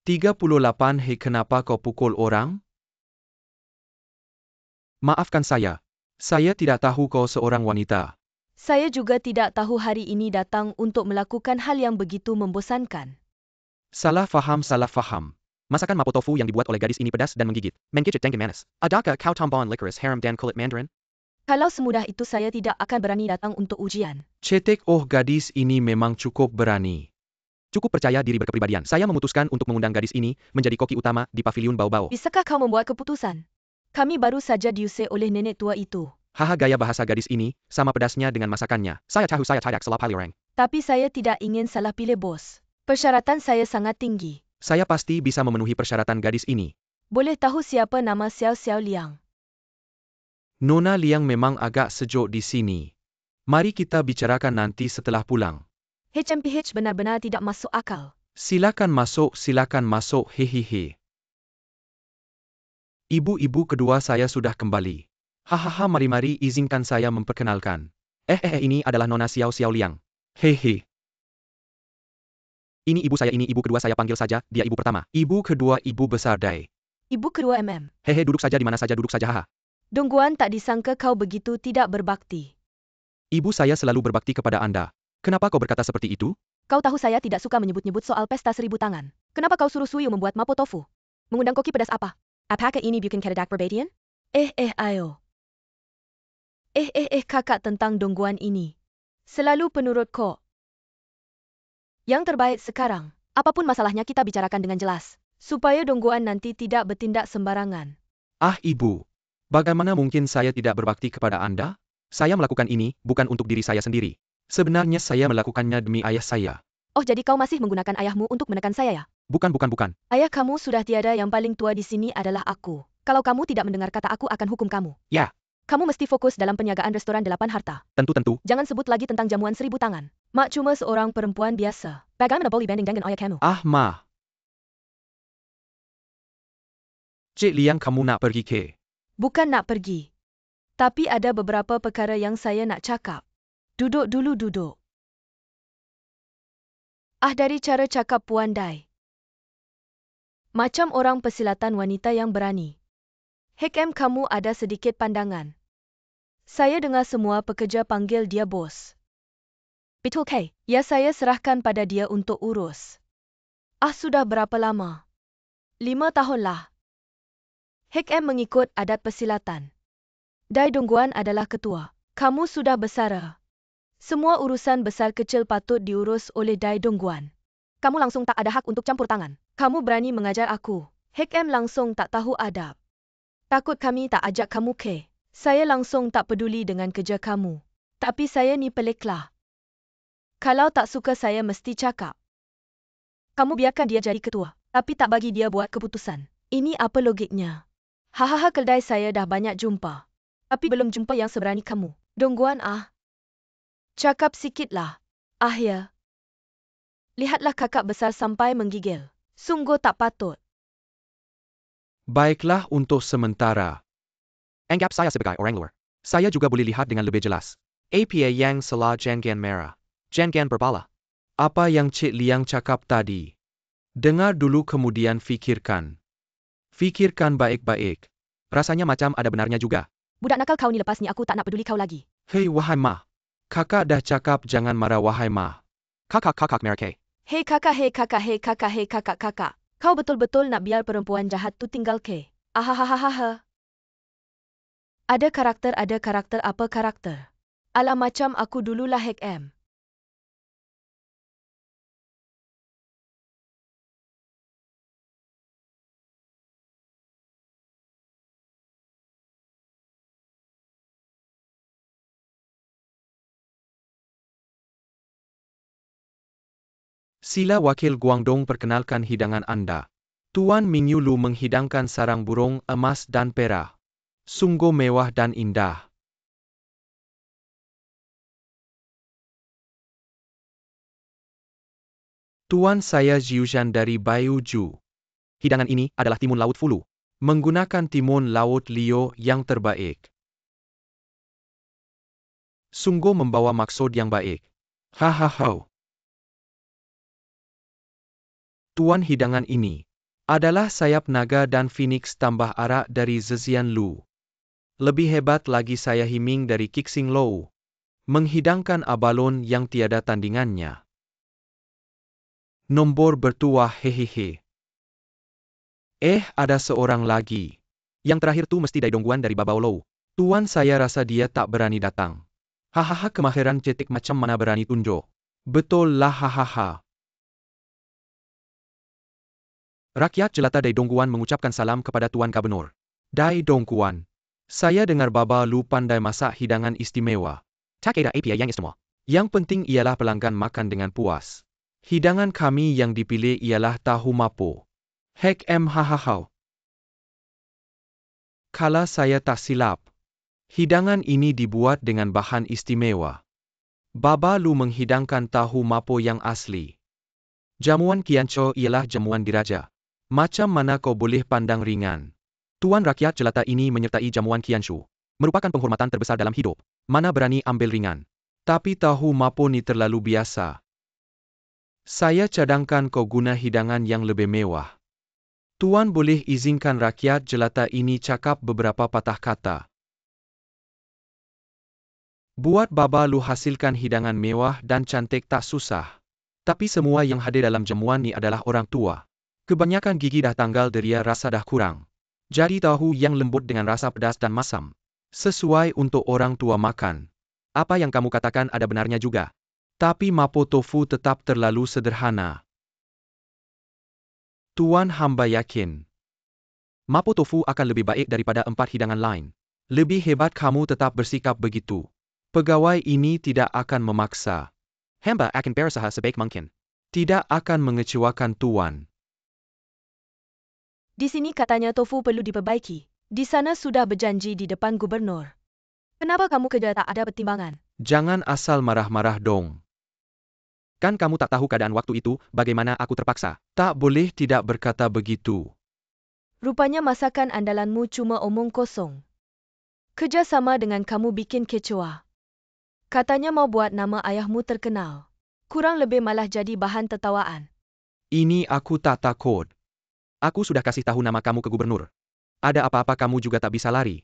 38. Hei, kenapa kau pukul orang? Maafkan saya. Saya tidak tahu kau seorang wanita. Saya juga tidak tahu hari ini datang untuk melakukan hal yang begitu membosankan. Salah faham, salah faham. Masakan mapo tofu yang dibuat oleh gadis ini pedas dan menggigit. Mengkicit dengkin manis. Adakah kau tambahan licorice harum dan kulit mandarin? Kalau semudah itu saya tidak akan berani datang untuk ujian. Cetek, oh gadis ini memang cukup berani. Cukup percaya diri berkepribadian. Saya memutuskan untuk mengundang gadis ini menjadi koki utama di pavilion Bao-Bao. Bisakah kau membuat keputusan? Kami baru saja diusir oleh nenek tua itu. Haha, gaya bahasa gadis ini sama pedasnya dengan masakannya. Saya tahu saya tidak salah pilih orang. Tapi saya tidak ingin salah pilih bos. Persyaratan saya sangat tinggi. Saya pasti bisa memenuhi persyaratan gadis ini. Boleh tahu siapa nama Xiao Xiao Liang? Nona Liang memang agak sejuk di sini. Mari kita bicarakan nanti setelah pulang. HMPH benar-benar tidak masuk akal. Silakan masuk, hehehe. Ibu-ibu kedua saya sudah kembali. Hahaha, mari izinkan saya memperkenalkan. Ini adalah Nona Xiao Xiao Liang. Hehe. Ini ibu saya, ini ibu kedua saya, panggil saja dia ibu pertama. Ibu kedua, ibu besar Dai. Ibu kedua Hehe, duduk saja di mana saja, duduk saja, haha. Dongguan, tak disangka kau begitu tidak berbakti. Ibu saya selalu berbakti kepada Anda. Kenapa kau berkata seperti itu? Kau tahu saya tidak suka menyebut-nyebut soal pesta 1000 tangan. Kenapa kau suruh Suyu membuat mapo tofu? Mengundang koki pedas apa? Apakah ini bukan kehendak berbedian? Ayo. Kakak tentang Dongguan ini. Selalu penurut kok. Yang terbaik sekarang, apapun masalahnya kita bicarakan dengan jelas. Supaya Dongguan nanti tidak bertindak sembarangan. Ah, ibu. Bagaimana mungkin saya tidak berbakti kepada Anda? Saya melakukan ini bukan untuk diri saya sendiri. Sebenarnya saya melakukannya demi ayah saya. Oh, jadi kau masih menggunakan ayahmu untuk menekan saya ya? Bukan. Ayah kamu sudah tiada, yang paling tua di sini adalah aku. Kalau kamu tidak mendengar kata aku akan hukum kamu. Ya. Kamu mesti fokus dalam penjagaan restoran 8 harta. Tentu. Jangan sebut lagi tentang jamuan 1000 tangan. Mak cuma seorang perempuan biasa. Bagaimana boleh banding dengan ayah kamu? Ah, Ma. Cik Liang, kamu nak pergi ke? Bukan nak pergi. Tapi ada beberapa perkara yang saya nak cakap. Duduk dulu, duduk. Dari cara cakap Puan Dai. Macam orang persilatan wanita yang berani. Kamu ada sedikit pandangan. Saya dengar semua pekerja panggil dia bos. Betul ke? Ya, saya serahkan pada dia untuk urus. Sudah berapa lama? 5 tahun lah. Mengikut adat persilatan. Dai Dongguan adalah ketua. Kamu sudah besar. Semua urusan besar kecil patut diurus oleh Dai Dongguan. Kamu langsung tak ada hak untuk campur tangan. Kamu berani mengajar aku. Langsung tak tahu adab. Takut kami tak ajak kamu ke? Saya langsung tak peduli dengan kerja kamu. Tapi saya ni peliklah. Kalau tak suka saya mesti cakap. Kamu biarkan dia jadi ketua, tapi tak bagi dia buat keputusan. Ini apa logiknya? Hahaha, kedai saya dah banyak jumpa. Tapi belum jumpa yang seberani kamu. Dongguan Cakap sikitlah. Ya. Lihatlah kakak besar sampai menggigil. Sungguh tak patut. Baiklah untuk sementara. Anggap saya sebagai orang luar. Saya juga boleh lihat dengan lebih jelas. Apa yang salah jangan merah. Jangan berbala. Apa yang Cik Liang cakap tadi? Dengar dulu kemudian fikirkan. Fikirkan baik-baik. Rasanya macam ada benarnya juga. Budak nakal kau ni, lepas ni aku tak nak peduli kau lagi. Hei wahai Ma. Kakak dah cakap jangan marah wahai Ma. Kakak merah ke? Hei kakak. Kau betul-betul nak biar perempuan jahat tu tinggal ke? Ahahahaha. Ada karakter, apa karakter? Alah, macam aku dululah Sila Wakil Guangdong perkenalkan hidangan Anda. Tuan Mingyu Lu menghidangkan sarang burung emas dan perak. Sungguh mewah dan indah. Tuan, saya Jiushan dari Baiuju. Hidangan ini adalah timun laut fulu. Menggunakan timun laut Lio yang terbaik. Sungguh membawa maksud yang baik. Hahaha. Tuan, hidangan ini adalah sayap naga dan Phoenix tambah arak dari Zhejian Lu. Lebih hebat lagi saya Himing dari Kixing Lou. Menghidangkan abalon yang tiada tandingannya. Nombor bertuah hehehe. Ada seorang lagi. Yang terakhir tu mesti Dai Dongguan dari Babao Lou. Tuan saya rasa dia tak berani datang. Hahaha kemahiran cetek macam mana berani tunjuk. Betul lah hahaha. Rakyat jelata Dai Dongguan mengucapkan salam kepada Tuan Gubernur. Dai Dongguan. Saya dengar Baba Lu pandai masak hidangan istimewa. Tak ada apa yang istimewa. Yang penting ialah pelanggan makan dengan puas. Hidangan kami yang dipilih ialah tahu mapo. Hek hahaha. Kalau saya tak silap, hidangan ini dibuat dengan bahan istimewa. Baba Lu menghidangkan tahu mapo yang asli. Jamuan Qiancho ialah jamuan diraja. Macam mana kau boleh pandang ringan? Tuan rakyat jelata ini menyertai jamuan Qiancho. Merupakan penghormatan terbesar dalam hidup. Mana berani ambil ringan. Tapi tahu mapo ni terlalu biasa. Saya cadangkan kau guna hidangan yang lebih mewah. Tuan boleh izinkan rakyat jelata ini cakap beberapa patah kata. Buat Baba Lu hasilkan hidangan mewah dan cantik tak susah. Tapi semua yang hadir dalam jamuan ni adalah orang tua. Kebanyakan gigi dah tanggal deria rasa dah kurang. Jadi tahu yang lembut dengan rasa pedas dan masam. Sesuai untuk orang tua makan. Apa yang kamu katakan ada benarnya juga. Tapi mapo tofu tetap terlalu sederhana. Tuan hamba yakin. Mapo tofu akan lebih baik daripada 4 hidangan lain. Lebih hebat kamu tetap bersikap begitu. Pegawai ini tidak akan memaksa. Hamba akan berusaha sebaik mungkin. Tidak akan mengecewakan Tuan. Di sini katanya tofu perlu diperbaiki. Di sana sudah berjanji di depan gubernur. Kenapa kamu kerja tak ada pertimbangan? Jangan asal marah-marah dong. Kan kamu tak tahu keadaan waktu itu, bagaimana aku terpaksa. Tak boleh tidak berkata begitu. Rupanya masakan andalanmu cuma omong kosong. Kerja sama dengan kamu bikin kecoa. Katanya mau buat nama ayahmu terkenal. Kurang lebih malah jadi bahan tertawaan. Ini aku tak takut. Aku sudah kasih tahu nama kamu ke gubernur. Ada apa-apa kamu juga tak bisa lari.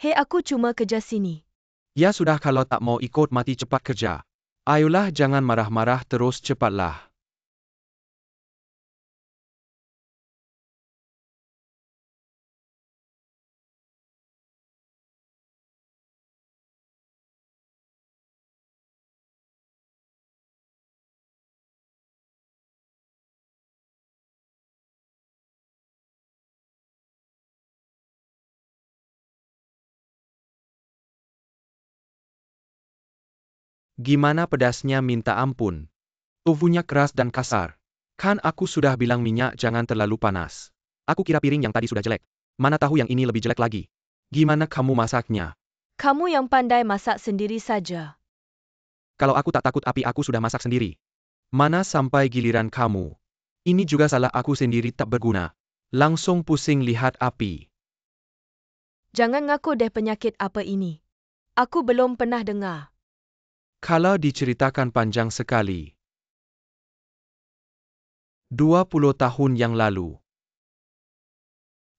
Hei, aku cuma kerja sini. Ya sudah kalau tak mau ikut mati cepat kerja. Ayolah jangan marah-marah terus cepatlah. Gimana pedasnya minta ampun. Tofunya keras dan kasar. Kan aku sudah bilang minyak jangan terlalu panas. Aku kira piring yang tadi sudah jelek. Mana tahu yang ini lebih jelek lagi. Gimana kamu masaknya? Kamu yang pandai masak sendiri saja. Kalau aku tak takut api aku sudah masak sendiri. Mana sampai giliran kamu. Ini juga salah aku sendiri tak berguna. Langsung pusing lihat api. Jangan ngaku deh penyakit apa ini. Aku belum pernah dengar. Kalau diceritakan panjang sekali. 20 tahun yang lalu.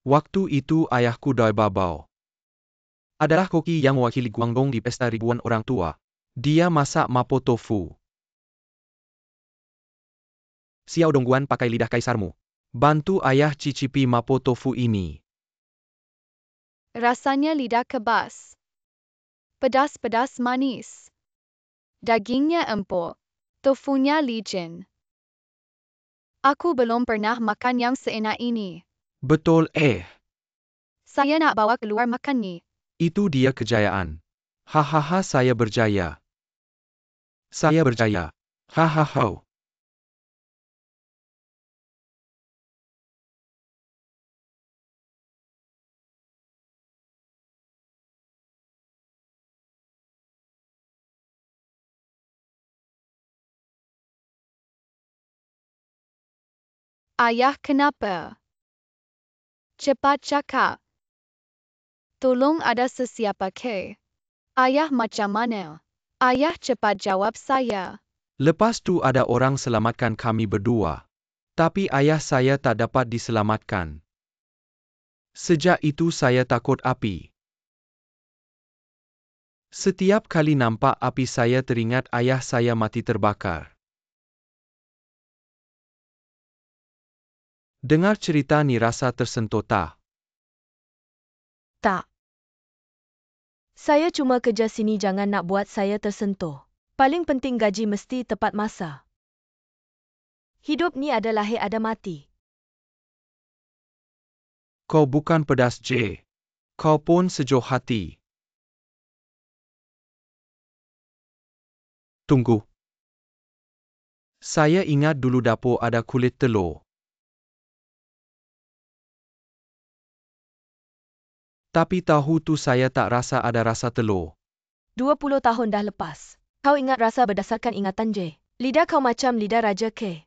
Waktu itu ayahku Dai Babao adalah koki yang mewakili Guangdong di pesta ribuan orang tua. Dia masak mapo tofu. Xiao Dongguan pakai lidah kaisarmu. Bantu ayah cicipi mapo tofu ini. Rasanya lidah kebas. Pedas-pedas manis. Dagingnya empuk. Tofunya licin. Aku belum pernah makan yang seenak ini. Betul Saya nak bawa keluar makan ni. Itu dia kejayaan. Hahaha saya berjaya. Saya berjaya. Hahaha. Ayah kenapa? Cepat cakap. Tolong ada sesiapa ke? Ayah macam mana? Ayah cepat jawab saya. Lepas tu ada orang selamatkan kami berdua. Tapi ayah saya tak dapat diselamatkan. Sejak itu saya takut api. Setiap kali nampak api saya teringat ayah saya mati terbakar. Dengar cerita ni rasa tersentuh tak? Tak. Saya cuma kerja sini, jangan nak buat saya tersentuh. Paling penting gaji mesti tepat masa. Hidup ni ada lahir ada mati. Kau bukan pedas je. Kau pun sejuk hati. Tunggu. Saya ingat dulu dapur ada kulit telur. Tapi tahu tu saya tak rasa ada rasa telur. 20 tahun dah lepas. Kau ingat rasa berdasarkan ingatan je. Lidah kau macam lidah raja ke?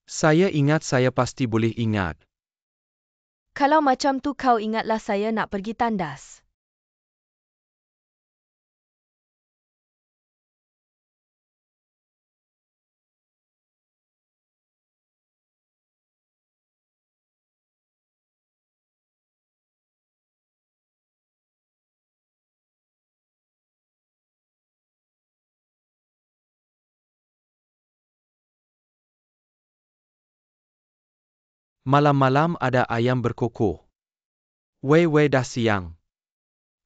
Saya ingat saya pasti boleh ingat. Kalau macam tu kau ingatlah saya nak pergi tandas. Malam-malam ada ayam berkokok. Wei dah siang.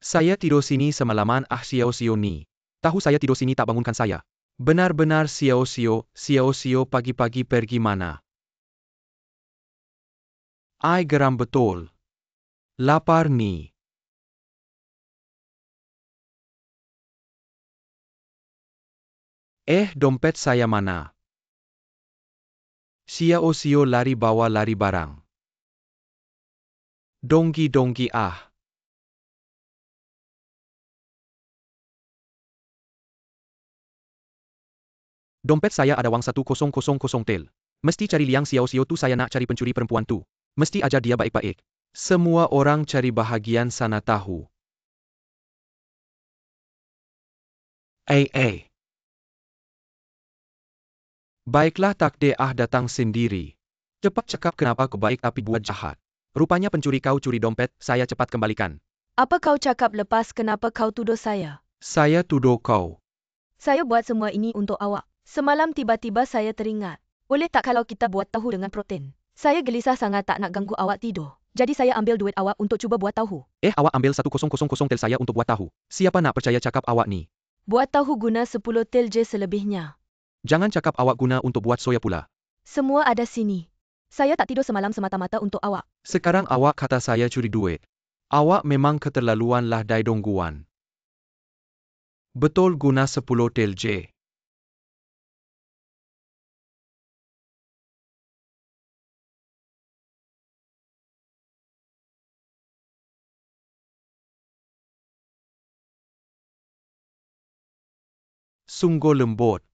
Saya tidur sini semalaman sio-sio ni. Tahu saya tidur sini tak bangunkan saya. Benar-benar sio-sio pagi-pagi pergi mana? Ai geram betul. Lapar ni. Dompet saya mana? Sio-sio lari bawa lari barang. Dongki ah. Dompet saya ada wang 1000 tel. Mesti cari liang sio-sio tu, saya nak cari pencuri perempuan tu. Mesti ajar dia baik-baik. Semua orang cari bahagian sana tahu. Baiklah, takdir datang sendiri. Cepat cakap kenapa kau baik tapi buat jahat. Rupanya pencuri kau curi dompet, saya cepat kembalikan. Apa kau cakap lepas, kenapa kau tuduh saya? Saya tuduh kau. Saya buat semua ini untuk awak. Semalam tiba-tiba saya teringat. Boleh tak kalau kita buat tahu dengan protein? Saya gelisah sangat tak nak ganggu awak tidur. Jadi saya ambil duit awak untuk cuba buat tahu. Awak ambil 1000 tel saya untuk buat tahu. Siapa nak percaya cakap awak ni? Buat tahu guna 10 tel je selebihnya. Jangan cakap awak guna untuk buat soya pula. Semua ada sini. Saya tak tidur semalam semata-mata untuk awak. Sekarang awak kata saya curi duit. Awak memang keterlaluan lah, Dai Dongguan. Betul guna 10 tel je. Sungguh lembut.